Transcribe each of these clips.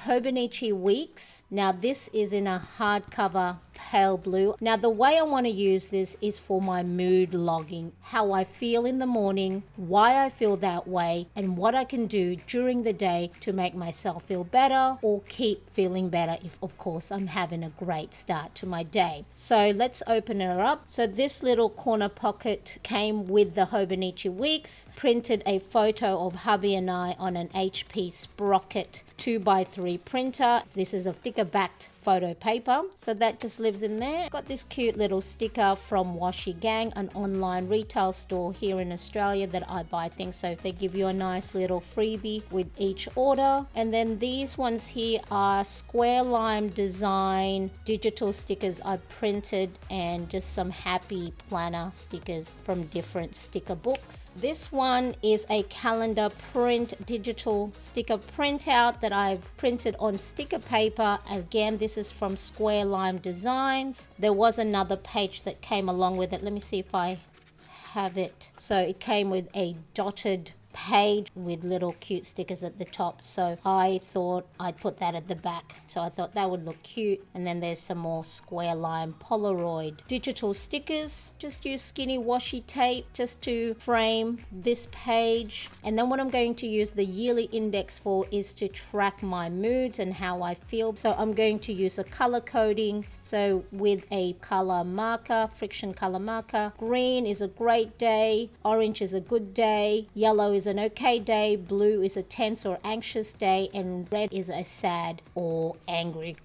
Hobonichi Weeks. Now this is in a hardcover pale blue. Now the way I want to use this is for my mood logging, how I feel in the morning, why I feel that way, and what I can do during the day to make myself feel better or keep feeling better if of course I'm having a great start to my day. So let's open her up. So this little corner pocket came with the Hobonichi Weeks. Printed a photo of hubby and I on an HP Sprocket 2x3 printer. This is a thicker backed photo paper, so that just lives in there. Got this cute little sticker from Washi Gang, an online retail store here in Australia that I buy things, so they give you a nice little freebie with each order. And then these ones here are square lime design digital stickers I printed, and just some happy planner stickers from different sticker books. This one is a calendar print digital sticker printout that I've printed on sticker paper. Again, this is from Square Lime Designs. There was another page that came along with it. Let me see if I have it. So it came with a dotted page with little cute stickers at the top, so I thought I'd put that at the back, so I thought that would look cute. And then there's some more square lime Polaroid digital stickers. Just use skinny washi tape just to frame this page. And then what I'm going to use the yearly index for is to track my moods and how I feel. So I'm going to use a color coding, so with a color marker, friction color marker. Green is a great day, orange is a good day, yellow is an okay day, blue is a tense or anxious day, and red is a sad or angry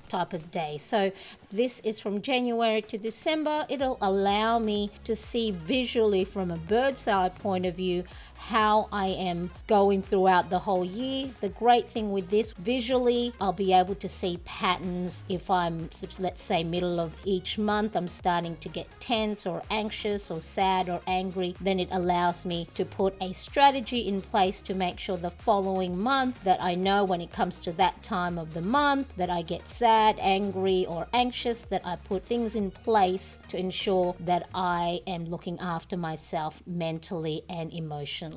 type of day. So this is from January to December. It'll allow me to see visually from a bird's eye point of view how I am going throughout the whole year. The great thing with this, visually I'll be able to see patterns. If I'm, let's say, middle of each month I'm starting to get tense or anxious or sad or angry, then it allows me to put a strategy in place to make sure the following month that I know when it comes to that time of the month that I get sad, angry or anxious, that I put things in place to ensure that I am looking after myself mentally and emotionally.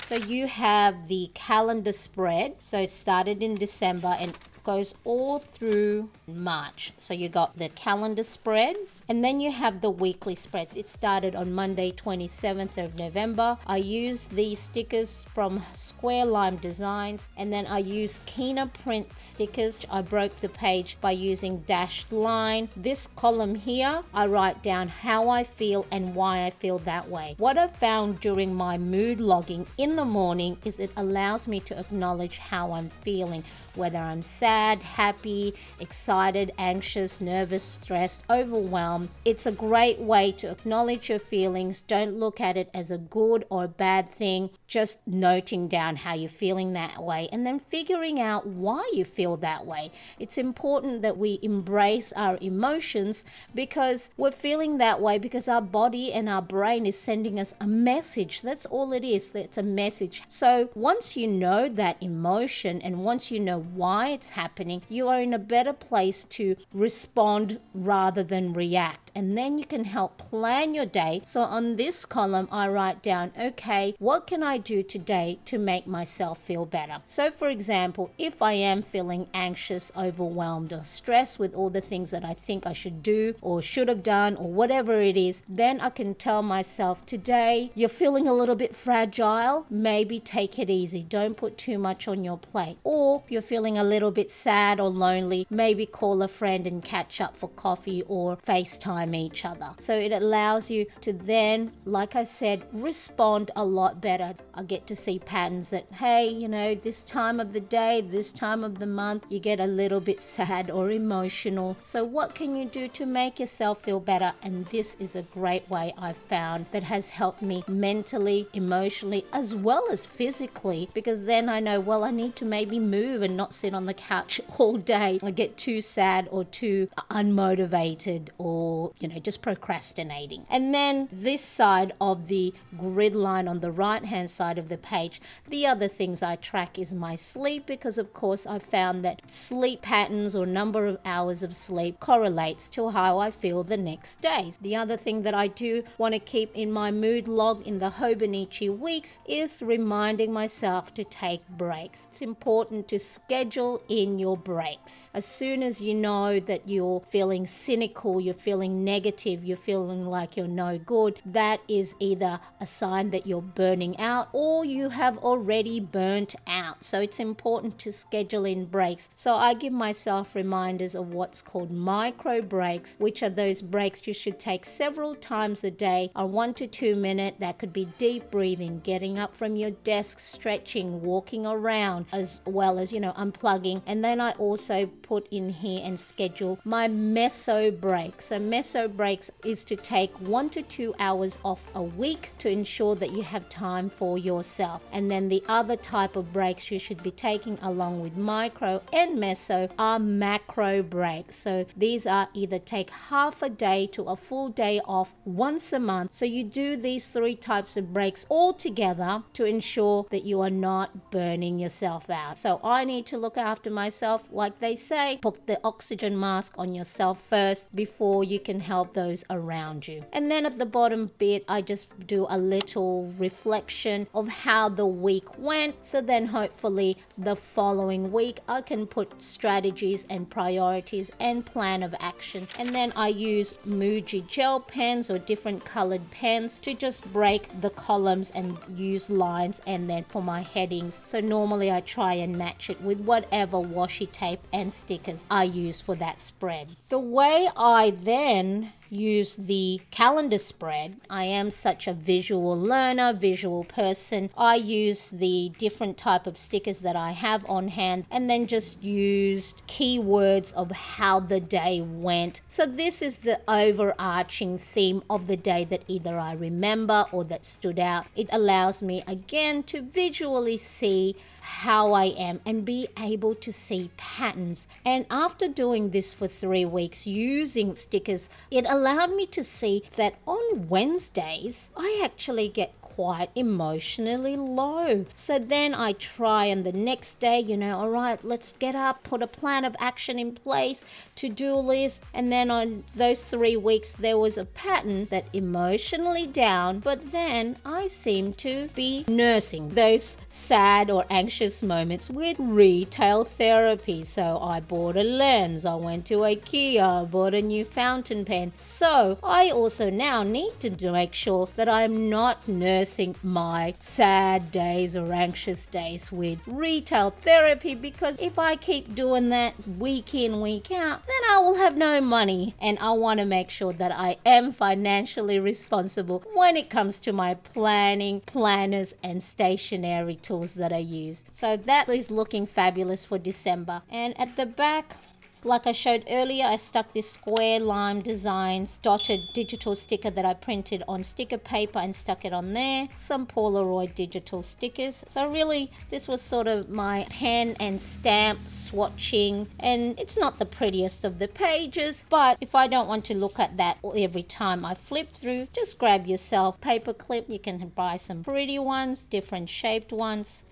So you have the calendar spread. So it started in December and goes all through March. So you got the calendar spread, and then you have the weekly spreads. It started on Monday 27th of November. I used these stickers from Square Lime Designs, and then I used Keener print stickers. I broke the page by using dashed line. This column here, I write down how I feel and why I feel that way. What I've found during my mood logging in the morning is it allows me to acknowledge how I'm feeling, whether I'm sad, happy, excited, anxious, nervous, stressed, overwhelmed. It's a great way to acknowledge your feelings. Don't look at it as a good or a bad thing. Just noting down how you're feeling that way and then figuring out why you feel that way. It's important that we embrace our emotions because we're feeling that way because our body and our brain is sending us a message. That's all it is. It's a message. So once you know that emotion and once you know why it's happening, you are in a better place to respond rather than react. And then you can help plan your day. So on this column, I write down, okay, what can I do today to make myself feel better? So for example, if I am feeling anxious, overwhelmed, or stressed with all the things that I think I should do or should have done or whatever it is, then I can tell myself, today you're feeling a little bit fragile, maybe take it easy. Don't put too much on your plate. Or if you're feeling a little bit sad or lonely, maybe call a friend and catch up for coffee or FaceTime each other. So it allows you to then, like I said, respond a lot better. I get to see patterns that, hey, you know, this time of the day, this time of the month, you get a little bit sad or emotional. So what can you do to make yourself feel better? And this is a great way I've found that has helped me mentally, emotionally, as well as physically, because then I know, well, I need to maybe move and not sit on the couch all day. I get too sad or too unmotivated or or, just procrastinating. And then this side of the grid line on the right hand side of the page, the other things I track is my sleep, because of course I found that sleep patterns or number of hours of sleep correlates to how I feel the next day. The other thing that I do want to keep in my mood log in the Hobonichi weeks is reminding myself to take breaks. It's important to schedule in your breaks. As soon as you know that you're feeling cynical, you're feeling negative, you're feeling like you're no good, that is either a sign that you're burning out or you have already burnt out. So it's important to schedule in breaks. So I give myself reminders of what's called micro breaks, which are those breaks you should take several times a day, a 1 to 2 minute. That could be deep breathing, getting up from your desk, stretching, walking around, as well as, unplugging. And then I also put in here and schedule my meso break. So meso breaks is to take 1 to 2 hours off a week to ensure that you have time for yourself. And then the other type of breaks you should be taking along with micro and meso are macro breaks. So these are either take half a day to a full day off once a month. So you do these 3 types of breaks all together to ensure that you are not burning yourself out. So I need to look after myself. Like they say, put the oxygen mask on yourself first before you can help those around you. And then at the bottom bit, I just do a little reflection of how the week went. So then hopefully the following week I can put strategies and priorities and plan of action. And then I use Muji gel pens or different colored pens to just break the columns and use lines, and then for my headings. So normally I try and match it with whatever washi tape and stickers I use for that spread. The way I then use the calendar spread, I am such a visual learner, visual person. I use the different type of stickers that I have on hand and then just used keywords of how the day went. So this is the overarching theme of the day that either I remember or that stood out. It allows me again to visually see how I am and be able to see patterns. And after doing this for 3 weeks using stickers, it allowed me to see that on Wednesdays I actually get quite emotionally low. So then I try, and the next day, all right, let's get up, put a plan of action in place, to-do list. And then on those 3 weeks, there was a pattern that emotionally down, but then I seem to be nursing those sad or anxious moments with retail therapy. So I bought a lens, I went to IKEA, I bought a new fountain pen. So I also now need to make sure that I'm not nursing my sad days or anxious days with retail therapy, because if I keep doing that week in, week out, then I will have no money. And I want to make sure that I am financially responsible when it comes to my planning, planners, and stationery tools that I use. So that is looking fabulous for December. And at the back, like I showed earlier, I stuck this square lime designs dotted digital sticker that I printed on sticker paper and stuck it on there. Some Polaroid digital stickers. So really, this was sort of my pen and stamp swatching. And it's not the prettiest of the pages, but if I don't want to look at that every time I flip through, just grab yourself paper clip. You can buy some pretty ones, different shaped ones.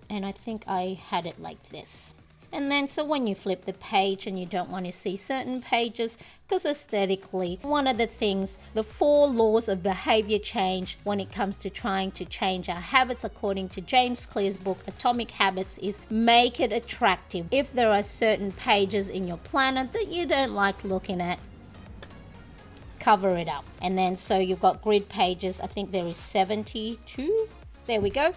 And I think I had it like this. And then so when you flip the page and you don't want to see certain pages, because aesthetically, one of the things, the 4 laws of behavior change when it comes to trying to change our habits, according to James Clear's book Atomic Habits, is make it attractive. If there are certain pages in your planner that you don't like looking at, cover it up. And then so you've got grid pages. I think there is 72. There we go.